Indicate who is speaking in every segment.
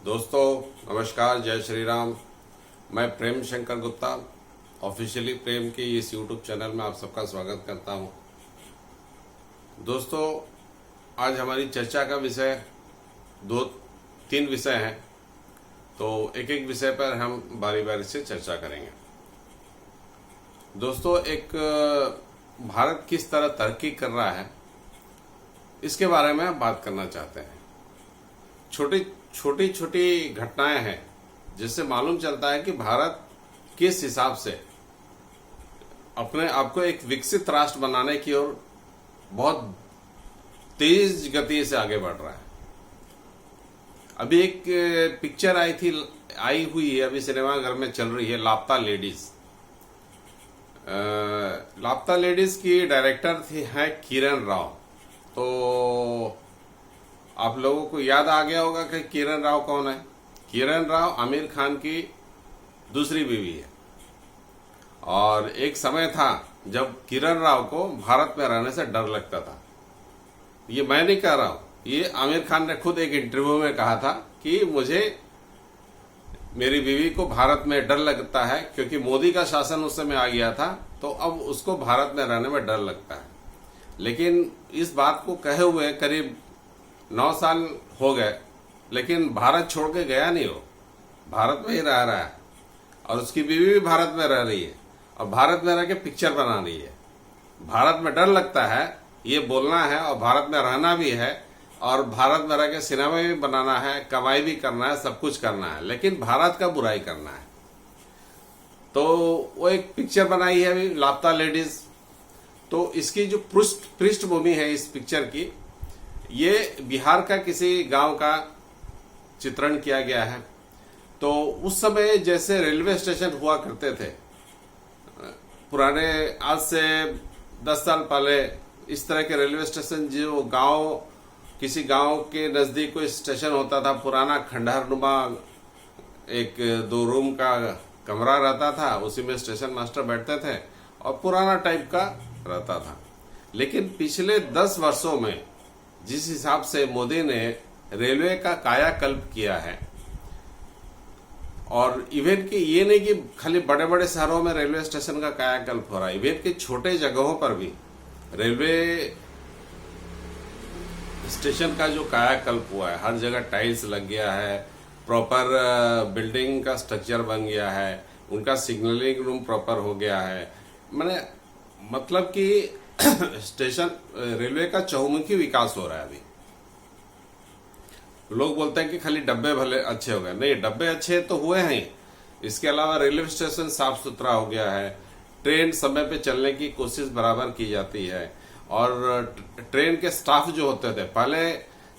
Speaker 1: दोस्तों नमस्कार, जय श्री राम। मैं प्रेम शंकर गुप्ता ऑफिशियली प्रेम के इस यूट्यूब चैनल में आप सबका स्वागत करता हूं। दोस्तों, आज हमारी चर्चा का विषय तीन विषय हैं, तो एक एक विषय पर हम बारी बारी से चर्चा करेंगे। दोस्तों, एक भारत किस तरह तरक्की कर रहा है इसके बारे में हम बात करना चाहते हैं। छोटी छोटी घटनाएं हैं जिससे मालूम चलता है कि भारत किस हिसाब से अपने आप को एक विकसित राष्ट्र बनाने की ओर बहुत तेज गति से आगे बढ़ रहा है। अभी एक पिक्चर आई हुई है, अभी सिनेमाघर में चल रही है, लापता लेडीज। लापता लेडीज की डायरेक्टर है किरण राव। तो आप लोगों को याद आ गया होगा कि किरण राव कौन है। किरण राव आमिर खान की दूसरी बीवी है। और एक समय था जब किरण राव को भारत में रहने से डर लगता था। ये मैं नहीं कह रहा हूं, ये आमिर खान ने खुद एक इंटरव्यू में कहा था कि मेरी बीवी को भारत में डर लगता है क्योंकि मोदी का शासन उस समय आ गया था, तो अब उसको भारत में रहने में डर लगता है। लेकिन इस बात को कहे हुए करीब 9 साल हो गए, लेकिन भारत छोड़ के गया नहीं। हो भारत में ही रह रहा है और उसकी बीवी भी भारत में रह रही है और भारत में रह के पिक्चर बना रही है। भारत में डर लगता है ये बोलना है और भारत में रहना भी है और भारत में रह के सिनेमा भी बनाना है, कमाई भी करना है, सब कुछ करना है, लेकिन भारत का बुराई करना है। तो वो एक पिक्चर बनाई है अभी, लापता लेडीज। तो इसकी जो पृष्ठभूमि है इस पिक्चर की, ये बिहार का किसी गांव का चित्रण किया गया है। तो उस समय जैसे रेलवे स्टेशन हुआ करते थे पुराने, आज से 10 साल पहले इस तरह के रेलवे स्टेशन, जो किसी गांव के नजदीक कोई स्टेशन होता था, पुराना खंडहरनुमा 1-2 रूम का कमरा रहता था, उसी में स्टेशन मास्टर बैठते थे और पुराना टाइप का रहता था। लेकिन पिछले 10 वर्षों में जिस हिसाब से मोदी ने रेलवे का कायाकल्प किया है, और इवन कि ये नहीं कि खाली बड़े बड़े शहरों में रेलवे स्टेशन का कायाकल्प हो रहा है, इवन कि छोटे जगहों पर भी रेलवे स्टेशन का जो कायाकल्प हुआ है, हर जगह टाइल्स लग गया है, प्रॉपर बिल्डिंग का स्ट्रक्चर बन गया है, उनका सिग्नलिंग रूम प्रॉपर हो गया है। मतलब कि स्टेशन रेलवे का चहुमुखी विकास हो रहा है। अभी लोग बोलते हैं कि खाली डब्बे भले अच्छे हो गए, नहीं, डब्बे अच्छे तो हुए हैं, इसके अलावा रेलवे स्टेशन साफ सुथरा हो गया है, ट्रेन समय पे चलने की कोशिश बराबर की जाती है, और ट्रेन के स्टाफ जो होते थे, पहले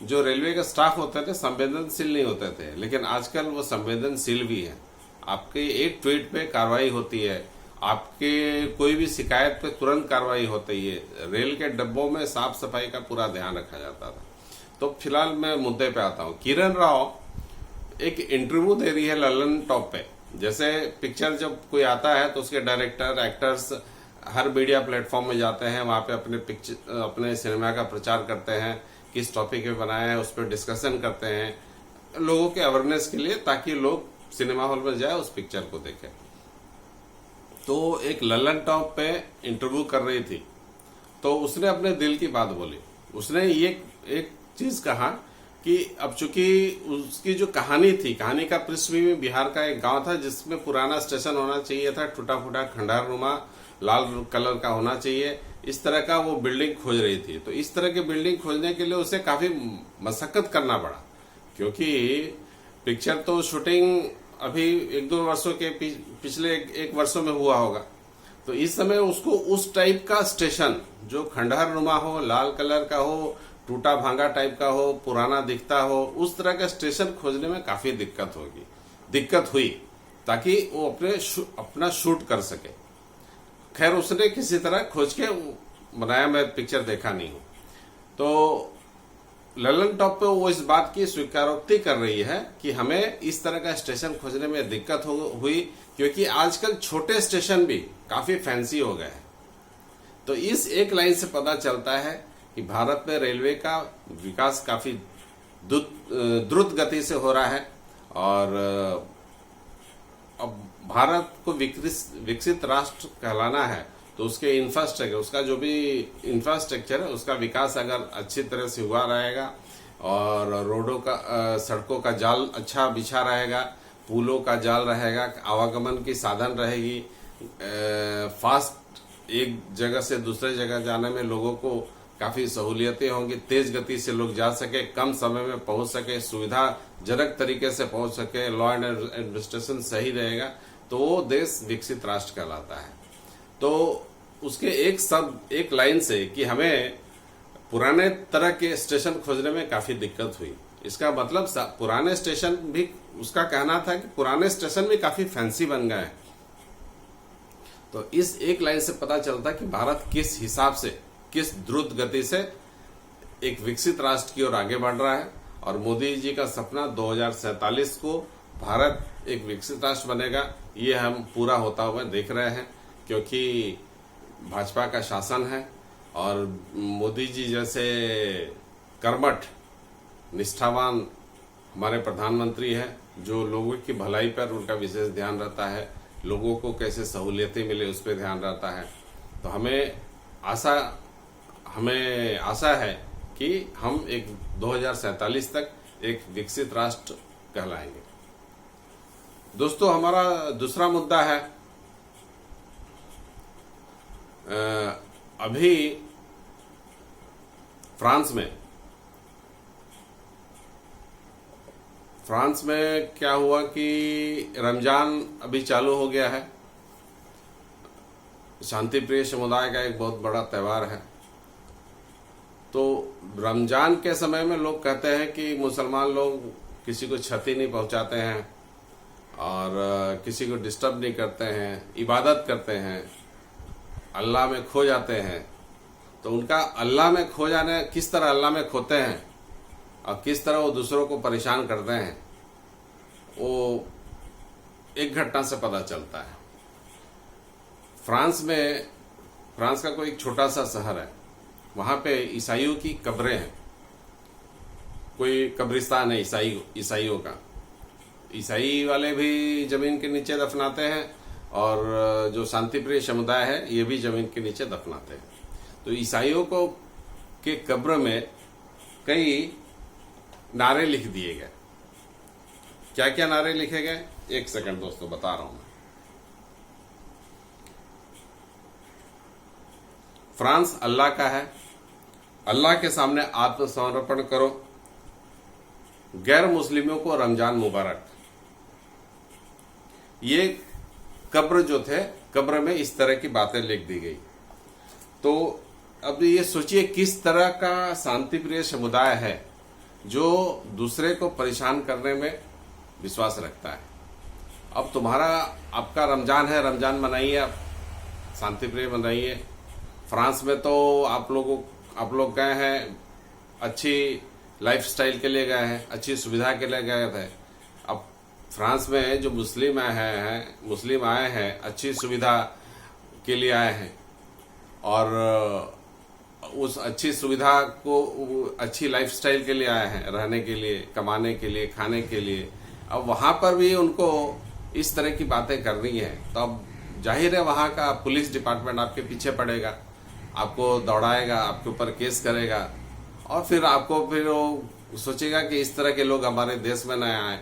Speaker 1: जो रेलवे के स्टाफ होते थे संवेदनशील नहीं होते थे, लेकिन आजकल वो संवेदनशील भी है। आपके एक ट्वीट पे कार्रवाई होती है, आपके कोई भी शिकायत पे तुरंत कार्रवाई होती है। रेल के डब्बों में साफ सफाई का पूरा ध्यान रखा जाता था। तो फिलहाल मैं मुद्दे पे आता हूँ। किरण राव एक इंटरव्यू दे रही है ललन टॉप पे। जैसे पिक्चर जब कोई आता है तो उसके डायरेक्टर, एक्टर्स हर मीडिया प्लेटफॉर्म में जाते हैं, वहां पे अपने सिनेमा का प्रचार करते हैं, किस टॉपिक पे बनाया है उस पर डिस्कशन करते हैं लोगों के अवेयरनेस के लिए, ताकि लोग सिनेमा हॉल में जाए उस पिक्चर को देखें। तो एक ललन टॉप पे इंटरव्यू कर रही थी, तो उसने अपने दिल की बात बोली। उसने ये एक चीज कहा कि अब चूंकि उसकी जो कहानी थी, कहानी का पृष्ठभूमि बिहार का एक गांव था जिसमें पुराना स्टेशन होना चाहिए था, टूटा फूटा खंडहरनुमा लाल कलर का होना चाहिए, इस तरह का वो बिल्डिंग खोज रही थी। तो इस तरह की बिल्डिंग खोजने के लिए उसे काफी मशक्कत करना पड़ा, क्योंकि पिक्चर तो शूटिंग अभी 1-2 वर्षों के पिछले एक वर्षों में हुआ होगा। तो इस समय उसको उस टाइप का स्टेशन जो खंडहरनुमा हो, लाल कलर का हो, टूटा भांगा टाइप का हो, पुराना दिखता हो, उस तरह का स्टेशन खोजने में काफी दिक्कत हुई, ताकि वो अपना शूट कर सके। खैर, उसने किसी तरह खोज के बनाया, मैं पिक्चर देखा नहीं हूं। तो ललन टॉप पे वो इस बात की स्वीकारोक्ति कर रही है कि हमें इस तरह का स्टेशन खोजने में दिक्कत हुई, क्योंकि आजकल छोटे स्टेशन भी काफी फैंसी हो गए हैं। तो इस एक लाइन से पता चलता है कि भारत में रेलवे का विकास काफी द्रुत गति से हो रहा है और अब भारत को विकसित राष्ट्र कहलाना है तो उसके इंफ्रास्ट्रक्चर, उसका जो भी इंफ्रास्ट्रक्चर है उसका विकास अगर अच्छी तरह से हुआ रहेगा और रोडों का सड़कों का जाल अच्छा बिछा रहेगा, पुलों का जाल रहेगा, आवागमन की साधन रहेगी, फास्ट एक जगह से दूसरे जगह जाने में लोगों को काफी सहूलियतें होंगी, तेज गति से लोग जा सके, कम समय में पहुंच सके, सुविधाजनक तरीके से पहुंच सके, लॉ एंड एडमिनिस्ट्रेशन सही रहेगा, तो वो देश विकसित राष्ट्र कहलाता है। तो उसके एक लाइन से कि हमें पुराने तरह के स्टेशन खोजने में काफी दिक्कत हुई। इसका मतलब पुराने स्टेशन भी, उसका कहना था कि पुराने स्टेशन भी काफी फैंसी बन गए हैं। तो इस एक लाइन से पता चलता कि भारत किस हिसाब से, किस द्रुत गति से एक विकसित राष्ट्र की ओर आगे बढ़ रहा है। और मोदी जी का सपना 2047 को भारत एक विकसित राष्ट्र बनेगा, ये हम पूरा होता हुआ देख रहे हैं, क्योंकि भाजपा का शासन है और मोदी जी जैसे कर्मठ निष्ठावान हमारे प्रधानमंत्री हैं, जो लोगों की भलाई पर उनका विशेष ध्यान रहता है, लोगों को कैसे सहूलियतें मिले उस पर ध्यान रहता है। तो हमें आशा है कि हम एक 2047 तक एक विकसित राष्ट्र कहलाएंगे। दोस्तों, हमारा दूसरा मुद्दा है, अभी फ्रांस में क्या हुआ कि रमजान अभी चालू हो गया है। शांति प्रिय समुदाय का एक बहुत बड़ा त्योहार है। तो रमजान के समय में लोग कहते हैं कि मुसलमान लोग किसी को क्षति नहीं पहुंचाते हैं और किसी को डिस्टर्ब नहीं करते हैं, इबादत करते हैं, अल्लाह में खो जाते हैं। तो उनका अल्लाह में खो जाने, किस तरह अल्लाह में खोते हैं और किस तरह वो दूसरों को परेशान करते हैं, वो एक घटना से पता चलता है। फ्रांस का कोई एक छोटा सा शहर है, वहां पे ईसाइयों की कब्रें हैं, कोई कब्रिस्तान है ईसाइयों का। ईसाई वाले भी जमीन के नीचे दफनाते हैं और जो शांति प्रिय समुदाय है ये भी जमीन के नीचे दफनाते हैं। तो ईसाइयों को के कब्र में कई नारे लिख दिए गए। क्या क्या नारे लिखे गए, एक सेकंड दोस्तों बता रहा हूं मैं। फ्रांस अल्लाह का है, अल्लाह के सामने आत्मसमर्पण करो, गैर मुस्लिमों को रमजान मुबारक। ये कब्र जो थे, कब्र में इस तरह की बातें लिख दी गई। तो अब ये सोचिए किस तरह का शांति प्रिय समुदाय है जो दूसरे को परेशान करने में विश्वास रखता है। अब आपका रमजान है, रमजान मनाइए, आप शांति प्रिय मनाइए। फ्रांस में तो आप लोग गए हैं, अच्छी लाइफस्टाइल के लिए गए हैं, अच्छी सुविधा के लिए गए थे। अब फ्रांस में जो मुस्लिम आए हैं अच्छी सुविधा के लिए आए हैं और उस अच्छी सुविधा को, अच्छी लाइफस्टाइल के लिए आए हैं, रहने के लिए, कमाने के लिए, खाने के लिए। अब वहां पर भी उनको इस तरह की बातें करनी है, तो अब जाहिर है वहां का पुलिस डिपार्टमेंट आपके पीछे पड़ेगा, आपको दौड़ाएगा, आपके ऊपर केस करेगा और फिर वो सोचेगा कि इस तरह के लोग हमारे देश में न आए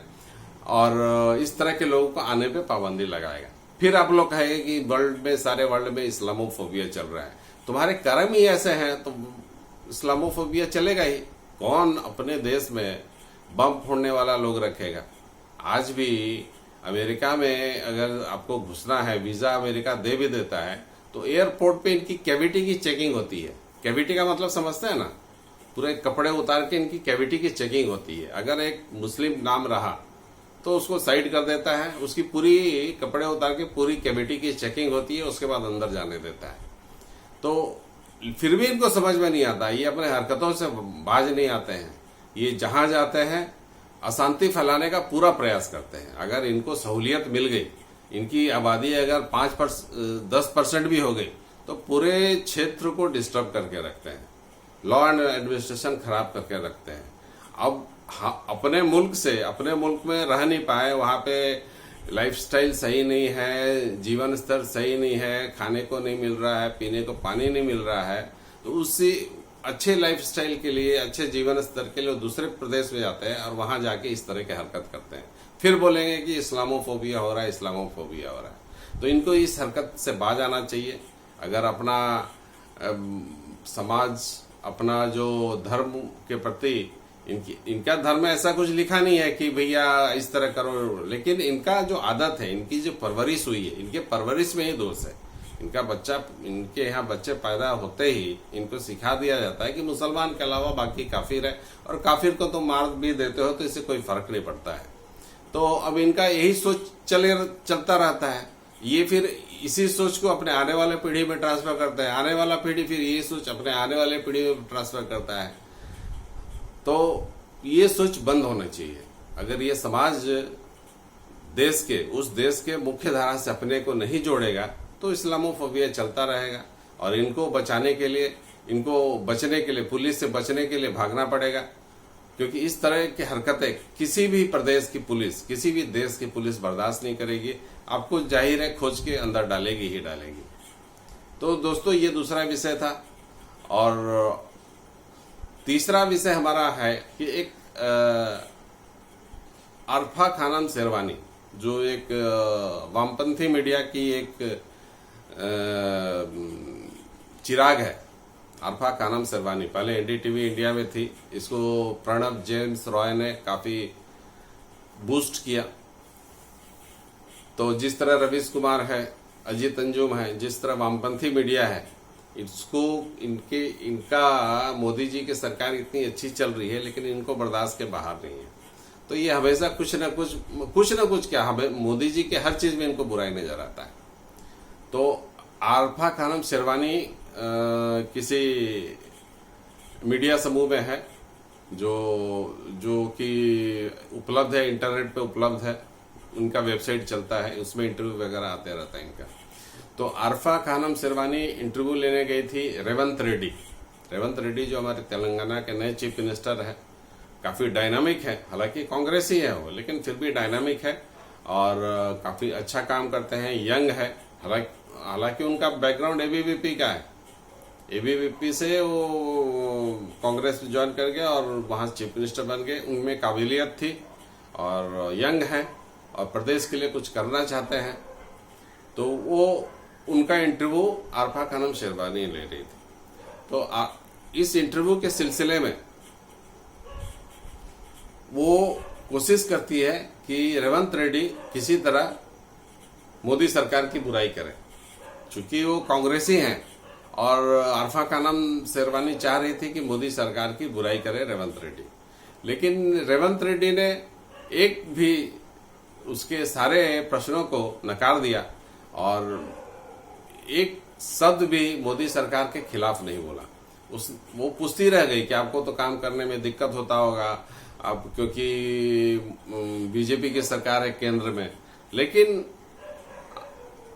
Speaker 1: और इस तरह के लोगों को आने पे पाबंदी लगाएगा। फिर आप लोग कहेंगे कि सारे वर्ल्ड में इस्लामोफोबिया चल रहा है, तुम्हारे कर्म ही ऐसे हैं तो इस्लामोफोबिया चलेगा ही। कौन अपने देश में बम फोड़ने वाला लोग रखेगा? आज भी अमेरिका में अगर आपको घुसना है, वीजा अमेरिका दे भी देता है, तो एयरपोर्ट पे इनकी कैविटी की चेकिंग होती है। कैविटी का मतलब समझते हैं ना, पूरे कपड़े उतार के इनकी कैविटी की चेकिंग होती है। अगर एक मुस्लिम नाम रहा तो उसको साइड कर देता है, उसकी पूरी कपड़े उतार के पूरी कैविटी की चेकिंग होती है, उसके बाद अंदर जाने देता है। तो फिर भी इनको समझ में नहीं आता, ये अपने हरकतों से बाज नहीं आते हैं। ये जहां जाते हैं अशांति फैलाने का पूरा प्रयास करते हैं। अगर इनको सहूलियत मिल गई, इनकी आबादी अगर 10% भी हो गई, तो पूरे क्षेत्र को डिस्टर्ब करके रखते हैं, लॉ एंड एडमिनिस्ट्रेशन खराब करके रखते हैं। अब हाँ, अपने मुल्क में रह नहीं पाए, वहाँ पे लाइफस्टाइल सही नहीं है, जीवन स्तर सही नहीं है, खाने को नहीं मिल रहा है, पीने को पानी नहीं मिल रहा है, तो उसी अच्छे लाइफस्टाइल के लिए, अच्छे जीवन स्तर के लिए वो दूसरे प्रदेश में जाते हैं और वहां जाके इस तरह की हरकत करते हैं। फिर बोलेंगे कि इस्लामोफोबिया हो रहा है, इस्लामोफोबिया हो रहा है। तो इनको इस हरकत से बाज आना चाहिए। अगर अपना समाज, अपना जो धर्म के प्रति, इनका धर्म में ऐसा कुछ लिखा नहीं है कि भैया इस तरह करो, लेकिन इनका जो आदत है, इनकी जो परवरिश हुई है, इनके परवरिश में ही दोष है। इनके यहाँ बच्चे पैदा होते ही इनको सिखा दिया जाता है कि मुसलमान के अलावा बाकी काफिर है, और काफिर को तो मार भी देते हो तो इससे कोई फर्क नहीं पड़ता है। तो अब इनका यही सोच चलता रहता है। ये फिर इसी सोच को अपने आने वाले पीढ़ी में ट्रांसफर करता है, आने वाला पीढ़ी फिर ये सोच अपने आने वाले पीढ़ी में ट्रांसफर करता है। तो ये सोच बंद होना चाहिए। अगर ये समाज उस देश के मुख्य धारा से अपने को नहीं जोड़ेगा तो इस्लामोफोबिया चलता रहेगा, और इनको बचने के लिए, पुलिस से बचने के लिए भागना पड़ेगा। क्योंकि इस तरह की हरकतें किसी भी प्रदेश की पुलिस, किसी भी देश की पुलिस बर्दाश्त नहीं करेगी। आपको जाहिर है खोज के अंदर डालेगी ही डालेगी। तो दोस्तों, ये दूसरा विषय था। और तीसरा विषय हमारा है कि एक अरफा खानम शेरवानी, जो एक वामपंथी मीडिया की एक चिराग है, अरफा खानम शेरवानी। पहले एनडीटीवी इंडिया में थी, इसको प्रणब जेम्स रॉय ने काफी बूस्ट किया। तो जिस तरह रवीश कुमार है, अजीत अंजुम है, जिस तरह वामपंथी मीडिया है, इनका मोदी जी की सरकार इतनी अच्छी चल रही है, लेकिन इनको बर्दाश्त के बाहर नहीं है। तो ये हमेशा कुछ न कुछ क्या, हमें मोदी जी के हर चीज में इनको बुराई नजर आता है। तो अरफा खानम शेरवानी किसी मीडिया समूह में है, जो कि उपलब्ध है, इंटरनेट पे उपलब्ध है, उनका वेबसाइट चलता है, उसमें इंटरव्यू वगैरह आते रहता है इनका। तो अरफा खानम शेरवानी इंटरव्यू लेने गई थी रेवंत रेड्डी जो हमारे तेलंगाना के नए चीफ मिनिस्टर है। काफी डायनामिक है, हालांकि कांग्रेसी है वो, लेकिन फिर भी डायनामिक है और काफी अच्छा काम करते हैं, यंग है। हालांकि उनका बैकग्राउंड एबीवीपी का है, एबीवीपी से वो कांग्रेस ज्वाइन कर गए और वहां चीफ मिनिस्टर बन गए। उनमें काबिलियत थी और यंग है और प्रदेश के लिए कुछ करना चाहते हैं। तो वो उनका इंटरव्यू अरफा खानम शेरवानी ले रही थी। तो इस इंटरव्यू के सिलसिले में वो कोशिश करती है कि रेवंत रेड्डी किसी तरह मोदी सरकार की बुराई करे, चूंकि वो कांग्रेसी हैं और अरफा खानम शेरवानी चाह रही थी कि मोदी सरकार की बुराई करे रेवंत रेड्डी। लेकिन रेवंत रेड्डी ने एक भी उसके सारे प्रश्नों को नकार दिया और एक शब्द भी मोदी सरकार के खिलाफ नहीं बोला। वो पूछती रह गई कि आपको तो काम करने में दिक्कत होता होगा, अब क्योंकि बीजेपी की सरकार है केंद्र में। लेकिन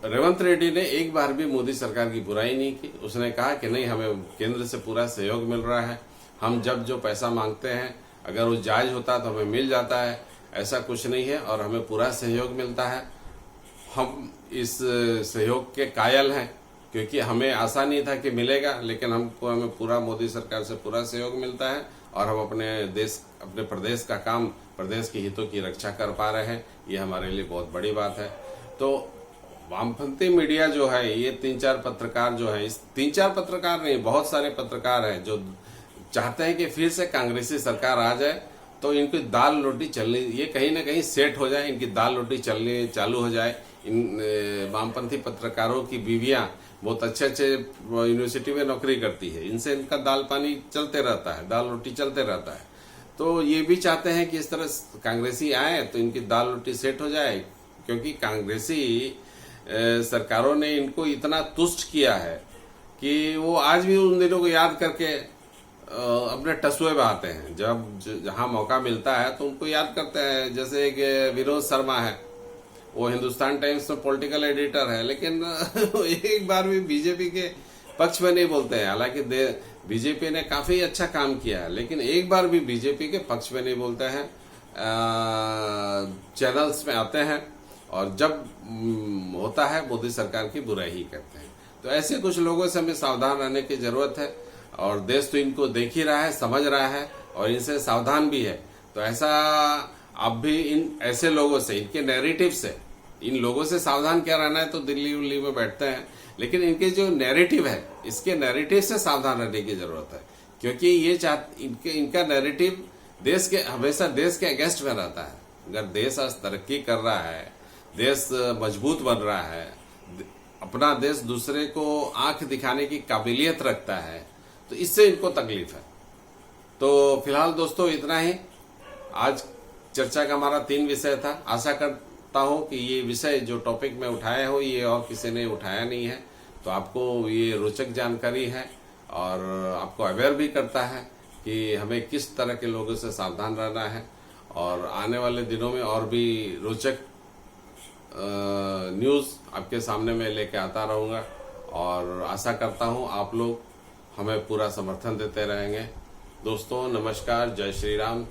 Speaker 1: रेवंत रेड्डी ने एक बार भी मोदी सरकार की बुराई नहीं की। उसने कहा कि नहीं, हमें केंद्र से पूरा सहयोग मिल रहा है, हम जब जो पैसा मांगते हैं अगर वो जायज होता है तो हमें मिल जाता है, ऐसा कुछ नहीं है और हमें पूरा सहयोग मिलता है। हम इस सहयोग के कायल हैं, क्योंकि हमें आशा नहीं था कि मिलेगा, लेकिन हमें पूरा मोदी सरकार से पूरा सहयोग मिलता है और हम अपने प्रदेश का काम, प्रदेश के हितों की रक्षा कर पा रहे हैं। ये हमारे लिए बहुत बड़ी बात है। तो वामपंथी मीडिया जो है, ये 3-4 पत्रकार जो है, इस 3-4 पत्रकार नहीं, बहुत सारे पत्रकार हैं जो चाहते हैं कि फिर से कांग्रेसी सरकार आ जाए तो इनकी दाल रोटी चलनी, ये कहीं ना कहीं सेट हो जाए, इनकी दाल रोटी चलनी चालू हो जाए। इन वामपंथी पत्रकारों की बीवियां बहुत अच्छे यूनिवर्सिटी में नौकरी करती है, इनसे इनका दाल पानी चलते रहता है, दाल रोटी चलते रहता है। तो ये भी चाहते हैं कि इस तरह कांग्रेसी आए तो इनकी दाल रोटी सेट हो जाए, क्योंकि कांग्रेसी सरकारों ने इनको इतना तुष्ट किया है कि वो आज भी उन दिनों को याद करके अपने टसुए में आते हैं। जब जहां मौका मिलता है तो उनको याद करते हैं। जैसे एक विनोद शर्मा है, वो हिंदुस्तान टाइम्स में पॉलिटिकल एडिटर है, लेकिन एक बार भी बीजेपी के पक्ष में नहीं बोलते हैं। हालांकि बीजेपी ने काफी अच्छा काम किया है, लेकिन एक बार भी बीजेपी के पक्ष में नहीं बोलते हैं। चैनल्स में आते हैं और जब होता है मोदी सरकार की बुराई ही करते हैं। तो ऐसे कुछ लोगों से हमें सावधान रहने की जरूरत है, और देश तो इनको देख ही रहा है, समझ रहा है और इनसे सावधान भी है। तो ऐसा आप भी इन ऐसे लोगों से, इनके नैरेटिव से, इन लोगों से सावधान क्या रहना है तो दिल्ली उल्ली में बैठते हैं, लेकिन इनके जो नैरेटिव है, इसके नैरेटिव से सावधान रहने की जरूरत है। क्योंकि ये इनका नैरेटिव देश के, हमेशा देश के अगेंस्ट में रहता है। अगर देश आज तरक्की कर रहा है, देश मजबूत बन रहा है, अपना देश दूसरे को आंख दिखाने की काबिलियत रखता है, तो इससे इनको तकलीफ है। तो फिलहाल दोस्तों इतना ही। आज चर्चा का हमारा 3 विषय था। आशा करता हूं कि ये विषय जो टॉपिक में उठाया हो, ये और किसी ने उठाया नहीं है, तो आपको ये रोचक जानकारी है और आपको अवेयर भी करता है कि हमें किस तरह के लोगों से सावधान रहना है। और आने वाले दिनों में और भी रोचक न्यूज़ आपके सामने में लेके आता रहूँगा, और आशा करता हूँ आप लोग हमें पूरा समर्थन देते रहेंगे। दोस्तों नमस्कार, जय श्री राम।